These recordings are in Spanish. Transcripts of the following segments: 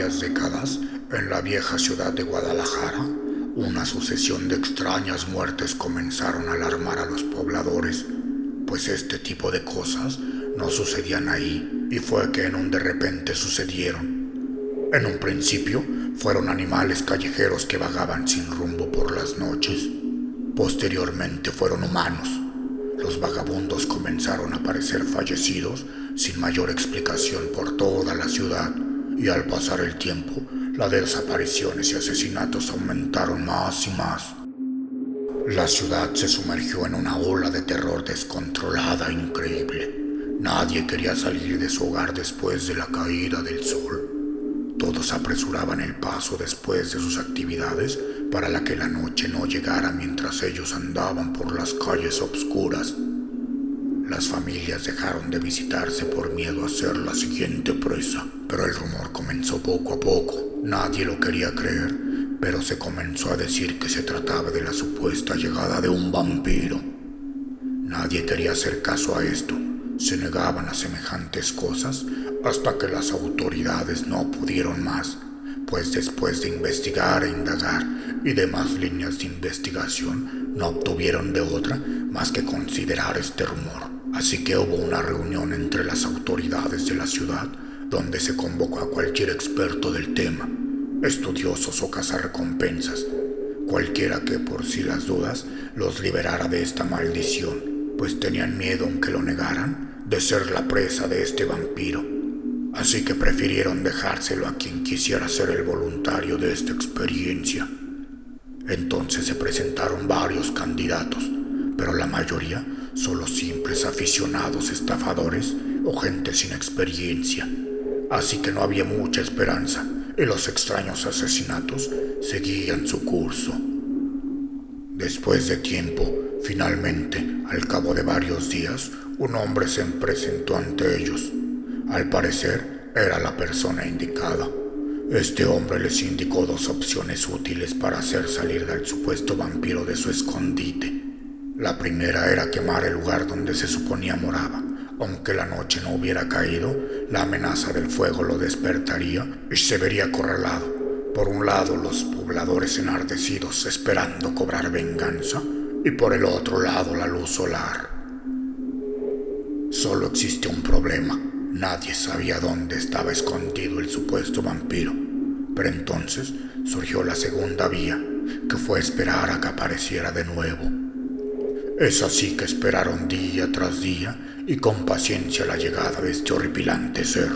varias décadas, en la vieja ciudad de Guadalajara, una sucesión de extrañas muertes comenzaron a alarmar a los pobladores, pues este tipo de cosas no sucedían ahí, y fue que en un de repente sucedieron. En un principio fueron animales callejeros que vagaban sin rumbo por las noches. Posteriormente fueron humanos. Los vagabundos comenzaron a aparecer fallecidos sin mayor explicación por toda la ciudad, y al pasar el tiempo, las desapariciones y asesinatos aumentaron más y más. La ciudad se sumergió en una ola de terror descontrolada e increíble. Nadie quería salir de su hogar después de la caída del sol. Todos apresuraban el paso después de sus actividades para que la noche no llegara mientras ellos andaban por las calles obscuras. Las familias dejaron de visitarse por miedo a ser la siguiente presa, pero el rumor comenzó poco a poco. Nadie lo quería creer, pero se comenzó a decir que se trataba de la supuesta llegada de un vampiro. Nadie quería hacer caso a esto. Se negaban a semejantes cosas hasta que las autoridades no pudieron más, pues después de investigar e indagar y demás líneas de investigación no obtuvieron de otra más que considerar este rumor. Así que hubo una reunión entre las autoridades de la ciudad donde se convocó a cualquier experto del tema, estudiosos o cazarrecompensas, cualquiera que por si las dudas los liberara de esta maldición, pues tenían miedo, aunque lo negaran, de ser la presa de este vampiro. Así que prefirieron dejárselo a quien quisiera ser el voluntario de esta experiencia. Entonces se presentaron varios candidatos, pero la mayoría solo simples aficionados estafadores o gente sin experiencia. Así que no había mucha esperanza y los extraños asesinatos seguían su curso. Después de tiempo, finalmente, al cabo de varios días, un hombre se presentó ante ellos. Al parecer, era la persona indicada. Este hombre les indicó dos opciones útiles para hacer salir al supuesto vampiro de su escondite. La primera era quemar el lugar donde se suponía moraba. Aunque la noche no hubiera caído, la amenaza del fuego lo despertaría y se vería acorralado. Por un lado, los pobladores enardecidos esperando cobrar venganza, y por el otro lado, la luz solar. Solo existía un problema. Nadie sabía dónde estaba escondido el supuesto vampiro. Pero entonces surgió la segunda vía, que fue esperar a que apareciera de nuevo. Es así que esperaron día tras día y con paciencia la llegada de este horripilante ser.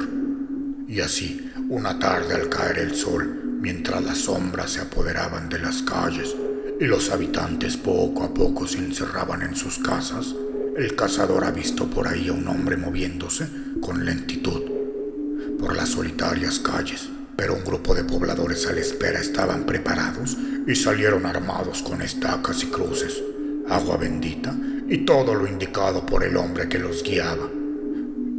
Y así, una tarde al caer el sol, mientras las sombras se apoderaban de las calles y los habitantes poco a poco se encerraban en sus casas, el cazador ha visto por ahí a un hombre moviéndose con lentitud por las solitarias calles, pero un grupo de pobladores a la espera estaban preparados y salieron armados con estacas y cruces, agua bendita y todo lo indicado por el hombre que los guiaba.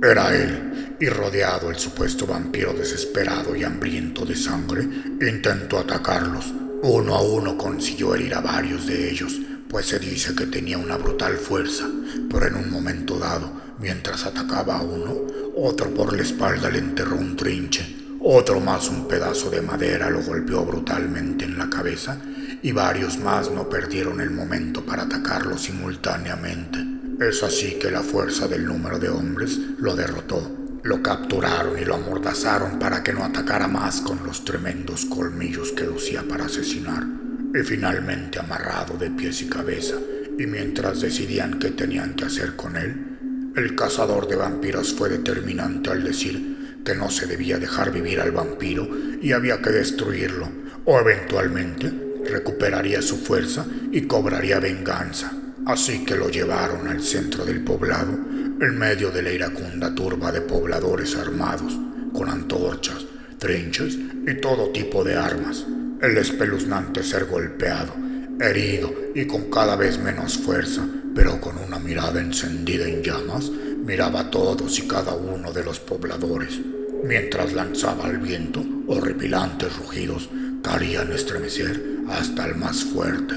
Era él, y rodeado el supuesto vampiro desesperado y hambriento de sangre, intentó atacarlos. Uno a uno consiguió herir a varios de ellos, pues se dice que tenía una brutal fuerza, pero en un momento dado, mientras atacaba a uno, otro por la espalda le enterró un trinche, otro más un pedazo de madera lo golpeó brutalmente en la cabeza, y varios más no perdieron el momento para atacarlo simultáneamente. Es así que la fuerza del número de hombres lo derrotó. Lo capturaron y lo amordazaron para que no atacara más con los tremendos colmillos que lucía para asesinar. Y finalmente amarrado de pies y cabeza, y mientras decidían qué tenían que hacer con él, el cazador de vampiros fue determinante al decir que no se debía dejar vivir al vampiro y había que destruirlo, o eventualmente recuperaría su fuerza y cobraría venganza. Así que lo llevaron al centro del poblado, en medio de la iracunda turba de pobladores armados, con antorchas, trinches y todo tipo de armas. El espeluznante ser golpeado, herido y con cada vez menos fuerza, pero con una mirada encendida en llamas, miraba a todos y cada uno de los pobladores, mientras lanzaba al viento horripilantes rugidos que harían estremecer hasta el más fuerte.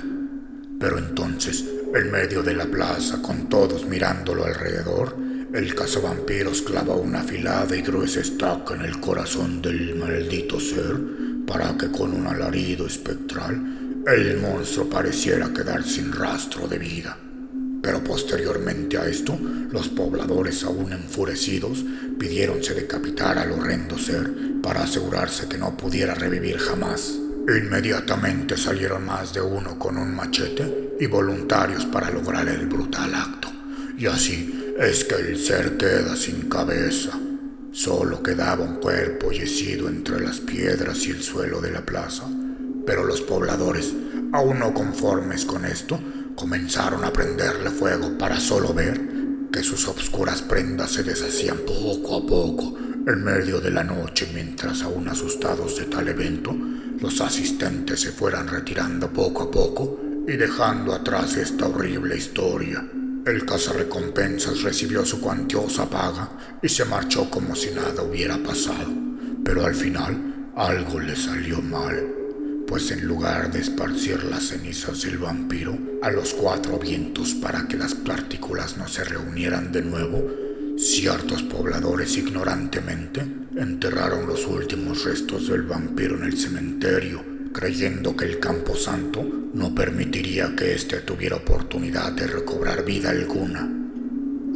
Pero entonces, en medio de la plaza, con todos mirándolo alrededor, El cazavampiros clava una afilada y gruesa estaca en el corazón del maldito ser para que con un alarido espectral el monstruo pareciera quedar sin rastro de vida. Pero posteriormente a esto, los pobladores, aún enfurecidos, pidieron se decapitara al horrendo ser para asegurarse que no pudiera revivir jamás. Inmediatamente salieron más de uno con un machete y voluntarios para lograr el brutal acto. Y así es que el ser queda sin cabeza. Solo quedaba un cuerpo yecido entre las piedras y el suelo de la plaza. Pero los pobladores, aún no conformes con esto, comenzaron a prenderle fuego para solo ver que sus obscuras prendas se deshacían poco a poco en medio de la noche, mientras aún asustados de tal evento, los asistentes se fueran retirando poco a poco y dejando atrás esta horrible historia. El cazarrecompensas recibió su cuantiosa paga y se marchó como si nada hubiera pasado, pero al final algo le salió mal. Pues en lugar de esparcir las cenizas del vampiro a los cuatro vientos para que las partículas no se reunieran de nuevo, ciertos pobladores ignorantemente enterraron los últimos restos del vampiro en el cementerio, creyendo que el camposanto no permitiría que éste tuviera oportunidad de recobrar vida alguna.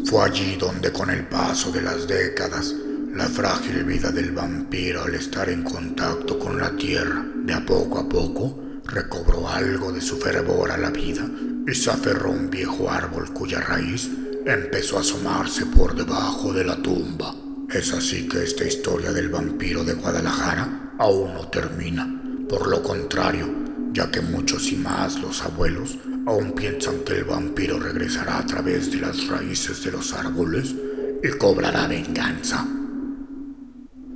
Fue allí donde, con el paso de las décadas, la frágil vida del vampiro, al estar en contacto con la tierra, de a poco recobró algo de su fervor a la vida y se aferró a un viejo árbol cuya raíz empezó a asomarse por debajo de la tumba. Es así que esta historia del vampiro de Guadalajara aún no termina. Por lo contrario, ya que muchos y más los abuelos aún piensan que el vampiro regresará a través de las raíces de los árboles y cobrará venganza.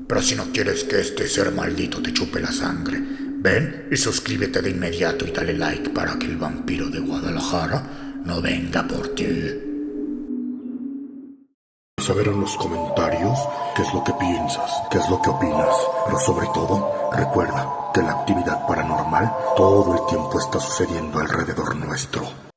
Pero si no quieres que este ser maldito te chupe la sangre, ven y suscríbete de inmediato y dale like para que el vampiro de Guadalajara no venga por ti. Saber en los comentarios qué es lo que piensas, qué es lo que opinas, pero sobre todo, recuerda que la actividad paranormal todo el tiempo está sucediendo alrededor nuestro.